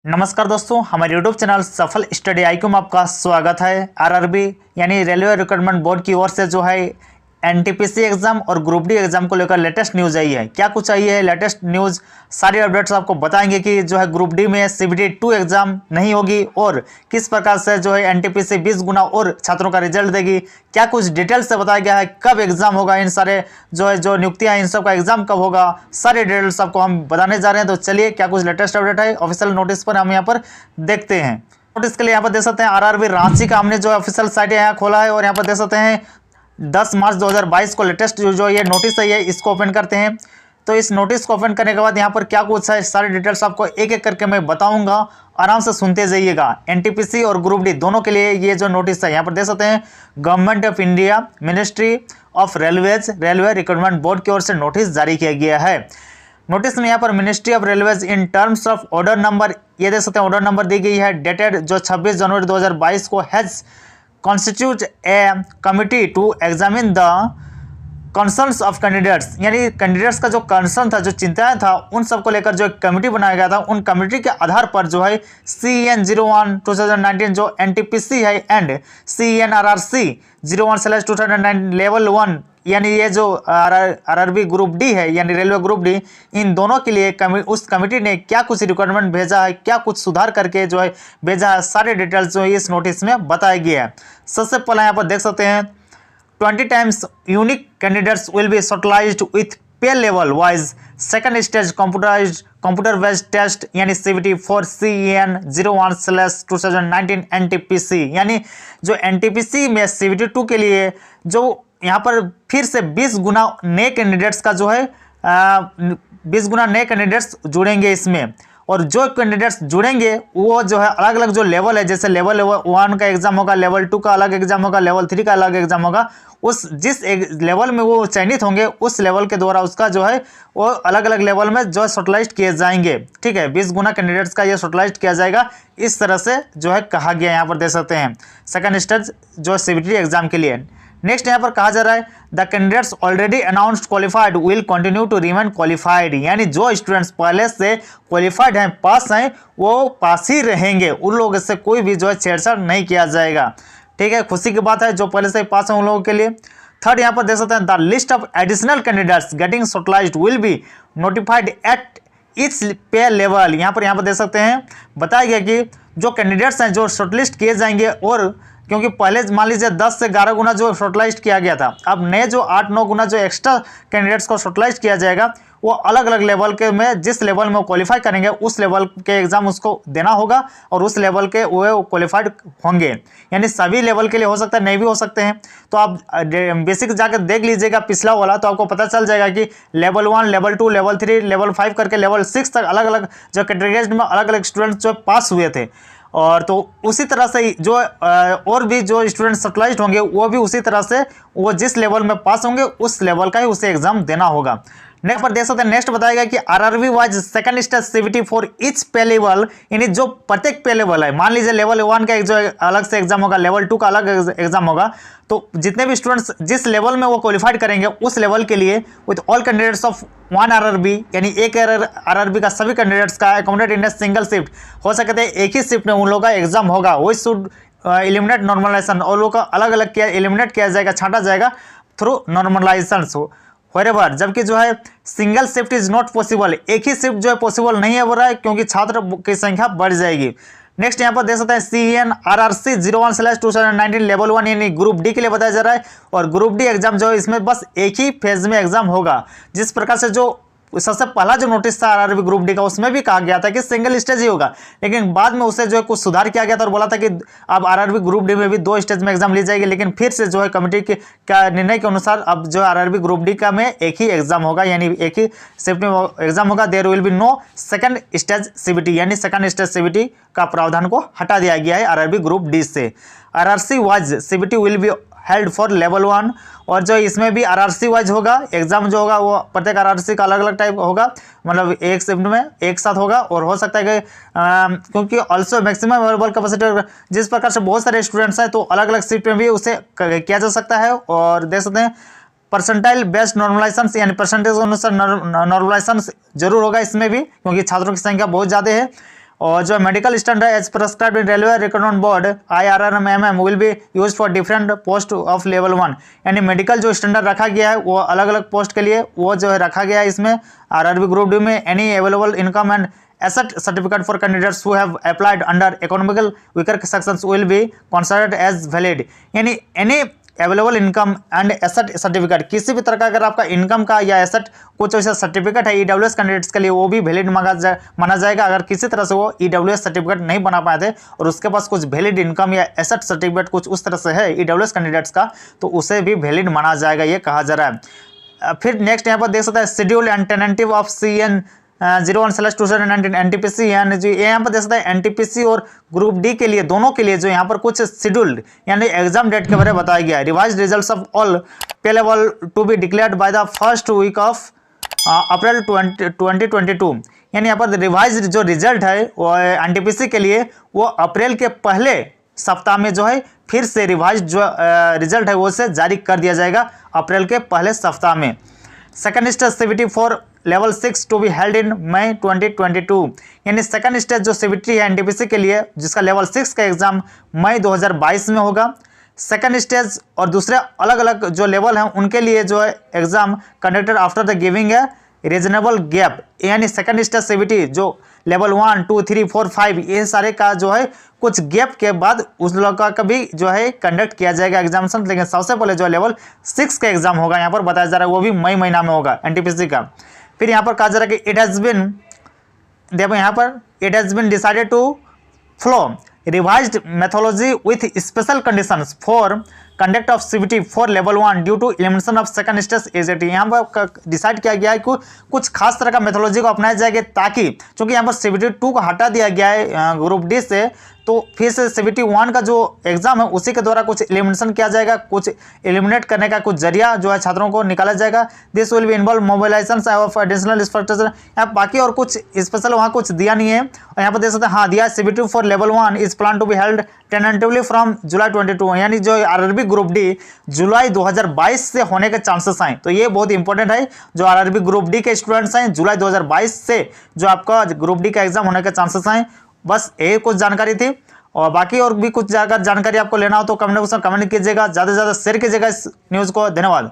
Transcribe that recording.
नमस्कार दोस्तों, हमारे YouTube चैनल सफल स्टडी आईक्यू में आपका स्वागत है। आरआरबी यानी रेलवे रिक्रूटमेंट बोर्ड की ओर से जो है एनटीपीसी एग्जाम और ग्रुप डी एग्जाम को लेकर लेटेस्ट न्यूज़ आई है। क्या कुछ आई है लेटेस्ट न्यूज़, सारी अपडेट्स आपको बताएंगे कि जो है ग्रुप डी में सीबीटी 2 एग्जाम नहीं होगी और किस प्रकार से जो है एनटीपीसी 20 गुना और छात्रों का रिजल्ट देगी। क्या कुछ डिटेल्स से बताया गया है, कब एग्जाम होगा, इन सारे जो नियुक्तियां इन सब का एग्जाम कब होगा, सारे डिटेल्स आपको हम बताने जा रहे हैं। तो चलिए क्या कुछ लेटेस्ट अपडेट है ऑफिशियल नोटिस पर हम यहाँ पर देखते हैं। नोटिस के लिए यहाँ पर देख सकते हैं आरआरबी रांची का हमने जो ऑफिशियल साइट यहाँ खोला है और यहाँ पर देख सकते हैं 10 मार्च 2022 को लेटेस्ट जो ये नोटिस है, ये इसको ओपन करते हैं। तो इस नोटिस को ओपन करने के बाद यहाँ पर क्या कुछ है, सारी डिटेल्स आपको एक एक करके मैं बताऊंगा, आराम से सुनते जाइएगा। एनटीपीसी और ग्रुप डी दोनों के लिए ये जो नोटिस है, यहाँ पर देख सकते हैं government of India ministry of railways railway recruitment board की ओर से नोटिस जारी किया गया है। नोटिस में यहाँ पर ministry of railways in terms of order number, ये देख सकते हैं ऑर्डर नंबर दी गई है, डेटेड जो 26 जनवरी 2022 को has constitute a committee to examine the concerns of candidates, यानी कैंडिडेट्स का जो कंसर्न था, जो चिंताएं था, उन सब को लेकर जो एक कमेटी बनाया गया था, उन कमेटी के आधार पर जो है CEN 01 2019 जो एनटीपीसी है एंड CNRRC 01/2009 लेवल 1 यानी ये जो आरआरबी ग्रुप डी है यानी रेलवे ग्रुप डी, इन दोनों के लिए उस कमेटी ने क्या कुछ रिक्वायरमेंट भेजा है, क्या कुछ सुधार करके जो है भेजा है, सारे डिटेल्स जो इस नोटिस में बताया गया है। सबसे पहले यहाँ पर देख सकते हैं 20 times unique candidates will be shortlisted with pay level wise second stage computer based test यानी CBT for CEN 01/2019 NTPC, यानी जो NTPC में CBT 2 के लिए जो यहाँ पर फिर से 20 गुना नए कैंडिडेट्स का जो है 20 गुना नए कैंडिडेट्स जुड़ेंगे इसमें, और जो कैंडिडेट्स जुड़ेंगे वो जो है अलग अलग जो लेवल है, जैसे लेवल 1 का एग्जाम होगा, लेवल 2 का अलग एग्जाम होगा, लेवल 3 का अलग एग्जाम होगा, उस जिस लेवल में वो चयनित होंगे उस लेवल के द्वारा उसका जो है वो अलग अलग लेवल में जो है शॉर्टलिस्ट किए जाएंगे। ठीक है, 20 गुना कैंडिडेट्स का ये शॉर्टलिस्ट किया जाएगा, इस तरह से जो है कहा गया। यहाँ पर देख सकते हैं सेकंड स्टेज जो सीबीटी एग्जाम के लिए। नेक्स्ट यहाँ पर कहा जा रहा है the candidates already announced qualified will continue to remain qualified, यानी जो स्टूडेंट्स पहले से क्वालिफाइड हैं, पास हैं, वो पास ही रहेंगे, उन लोगों से कोई भी जो है छेड़छाड़ नहीं किया जाएगा। ठीक है, खुशी की बात है जो पहले से पास हैं उन लोगों के लिए। थर्ड यहाँ पर देख सकते हैं the list of additional candidates getting shortlisted will be notified at its पे लेवल, यहाँ पर देख सकते हैं बताया गया कि जो कैंडिडेट्स हैं जो शॉर्टलिस्ट किए जाएंगे, और क्योंकि पहले मान लीजिए 10 से 11 गुना जो शॉर्टलिस्ट किया गया था, अब नए जो 8-9 गुना जो एक्स्ट्रा कैंडिडेट्स को शॉर्टलिस्ट किया जाएगा, वो अलग अलग लेवल के में जिस लेवल में वो क्वालिफाई करेंगे उस लेवल के एग्जाम उसको देना होगा और उस लेवल के वो क्वालिफाइड होंगे। यानी सभी लेवल के लिए हो सकता है, नहीं भी हो सकते हैं। तो आप बेसिक जाकर देख लीजिएगा पिछला वाला, तो आपको पता चल जाएगा कि लेवल 1, लेवल 2, लेवल 3, लेवल 5 करके लेवल 6 तक अलग अलग जो कैटेगरीज में अलग अलग स्टूडेंट्स जो पास हुए थे। और तो उसी तरह से जो और भी जो स्टूडेंट शॉर्टलिस्ट होंगे वो भी उसी तरह से वो जिस लेवल में पास होंगे उस लेवल का ही उसे एग्जाम देना होगा। नेक्स्ट पर देख सकते हैं, नेक्स्ट बताएगा कि RRB wise second stage CBT for each पे लेवल, यानी जो प्रत्येक पे लेवल है, मान लीजिए लेवल 1 का जो अलग से एग्जाम होगा, लेवल 2 का अलग एग्जाम होगा, तो जितने भी स्टूडेंट्स जिस लेवल में वो क्वालिफाइड करेंगे उस लेवल के लिए with all candidates of 1 RRB, यानी एक आरआरबी का सभी कैंडिडेट्स का अकोमोडेट इन सिंगल शिफ्ट हो सकते हैं, एक ही शिफ्ट में उन लोगों का एग्जाम होगा। वो शुड एलिमिनेट नॉर्मलाइजेशन, और लोगों का अलग अलग किया एलिमिनेट किया जाएगा, छांटा जाएगा थ्रू नॉर्मलाइजेशन व्हेरेवर, जबकि जो है single shift is not possible, एक ही शिफ्ट जो है पॉसिबल नहीं है हो रहा है क्योंकि छात्र की संख्या बढ़ जाएगी। नेक्स्ट यहाँ पर देख सकते हैं CNRRC 01/2019 लेवल 1 यानी ग्रुप डी के लिए बताया जा रहा है, और ग्रुप डी एग्जाम जो है इसमें बस एक ही फेज में एग्जाम होगा। जिस प्रकार से जो सबसे पहला जो नोटिस था आरआरबी ग्रुप डी का, उसमें भी कहा गया था कि सिंगल स्टेज ही होगा, लेकिन बाद में उसे जो है कुछ सुधार किया गया था और बोला था कि अब आरआरबी ग्रुप डी में भी 2 स्टेज में एग्जाम ली जाएगी, लेकिन फिर से जो है कमेटी के का निर्णय के अनुसार अब जो आरआरबी ग्रुप डी का में एक ही एग्जाम होगा, यानी एक ही शिफ्ट में एग्जाम होगा। There will be no second stage CBT, यानी सेकंड स्टेज सीबीटी का प्रावधान को हटा दिया गया है आरआरबी ग्रुप डी से। RRC wise CBT will be held for level 1, और जो इसमें भी आरआरसी वाइज होगा एग्जाम जो होगा वो प्रत्येक आरआरसी का अलग अलग टाइप होगा, मतलब एक शिफ्ट में एक साथ होगा, और हो सकता है कि क्योंकि ऑल्सो मैक्सिमम अवेलेबल कैपेसिटी जिस प्रकार से बहुत सारे स्टूडेंट्स हैं तो अलग अलग शिफ्ट में भी उसे किया जा सकता है। और देख सकते हैं परसेंटाइल बेस्ड नॉर्मलाइजेशन, यानी परसेंटेज अनुसार नॉर्मलाइजेशन जरूर होगा इसमें भी, क्योंकि छात्रों की संख्या बहुत ज़्यादा है। और जो medical standard as prescribed in railway recruitment board IRRMM will be use for different post of level 1, यानी मेडिकल जो स्टैंडर्ड रखा गया है वो अलग अलग पोस्ट के लिए वो जो है रखा गया है इसमें RRB ग्रुप डी में। Any available income and asset certificate for candidates who have applied under economical weaker sections will be considered as valid, यानी any available income and asset certificate, किसी भी तरह का अगर आपका इनकम का या एसेट कुछ ऐसा सर्टिफिकेट है EWS कैंडिडेट्स के लिए वो भी वैलिड माना जाएगा। अगर किसी तरह से वो EWS सर्टिफिकेट नहीं बना पाए थे और उसके पास कुछ वैलिड इनकम या एसेट सर्टिफिकेट कुछ उस तरह से है EWS कैंडिडेट्स का, तो उसे भी वैलिड माना जाएगा, ये कहा जा रहा है। फिर नेक्स्ट यहाँ पर देख सकते हैं schedule and tentative of CN 01/2019 NTPC, यानी जो यहाँ पर देख सकते हैं NTPC और ग्रुप डी के लिए दोनों के लिए जो यहाँ पर कुछ शेड्यूल्ड यानी एग्जाम डेट के बारे में बताया गया है। Revise results of all pay level to be declared by the first week of April 2022, यानी यहाँ पर रिवाइज जो रिजल्ट है वो NTPC के लिए वो अप्रैल के पहले सप्ताह में जो है फिर से रिवाइज जो रिजल्ट है वो से जारी कर दिया जाएगा अप्रैल के पहले सप्ताह में। Second stage CBT for level 6 to be held in May 2022, यानी सेकंड स्टेज जो CBT है NTPC के लिए जिसका लेवल 6 का एग्जाम मई 2022 में होगा। सेकंड स्टेज और दूसरे अलग अलग जो लेवल हैं उनके लिए जो है exam conducted after the giving है रीजनेबल गैप, यानी सेकंड स्टेज CBT जो लेवल 1, 2, 3, 4, 5 ये सारे का जो है कुछ गैप के बाद उस लोग का भी जो है कंडक्ट किया जाएगा एग्जामिनेशन, लेकिन सबसे पहले जो लेवल 6 का एग्जाम होगा यहाँ पर बताया जा रहा है वो भी मई महीना में होगा NTPC का। फिर यहाँ पर कहा जा रहा है कि इट हैज़ बिन, देखो यहाँ पर it has been decided to follow revised methodology with special conditions for conduct of CBT for level 1 due to elimination of second stage ACT, यहाँ पर डिसाइड किया गया है कि कुछ खास तरह का मेथोलॉजी को अपनाया जाएगा ताकि क्योंकि यहाँ पर CBT 2 को हटा दिया गया है ग्रुप डी से, तो फिर से CBT 1 का जो एग्जाम है उसी के द्वारा कुछ एलिमिनेशन किया जाएगा, कुछ एलिमिनेट करने का कुछ जरिया जो है छात्रों को निकाला जाएगा। This will be involve mobilisation of additional infrastructure, यहाँ बाकी और कुछ स्पेशल वहाँ कुछ दिया नहीं है। और यहाँ पर देख सकते हैं हाँ दिया CBT for level 1 is plan to be held tentatively from July 22, यानी जो RRB ग्रुप डी जुलाई 2022 से होने के चांसेस हैं। तो ये बहुत इंपॉर्टेंट है, जो RRB ग्रुप डी के स्टूडेंट्स हैं जुलाई 2022 से जो आपका ग्रुप डी का एग्जाम होने के चांसेस हैं। बस ये कुछ जानकारी थी, और बाकी और भी कुछ जानकारी आपको लेना हो तो कमेंट बॉक्स में कमेंट कीजिएगा, ज़्यादा से ज़्यादा शेयर कीजिएगा इस न्यूज़ को। धन्यवाद।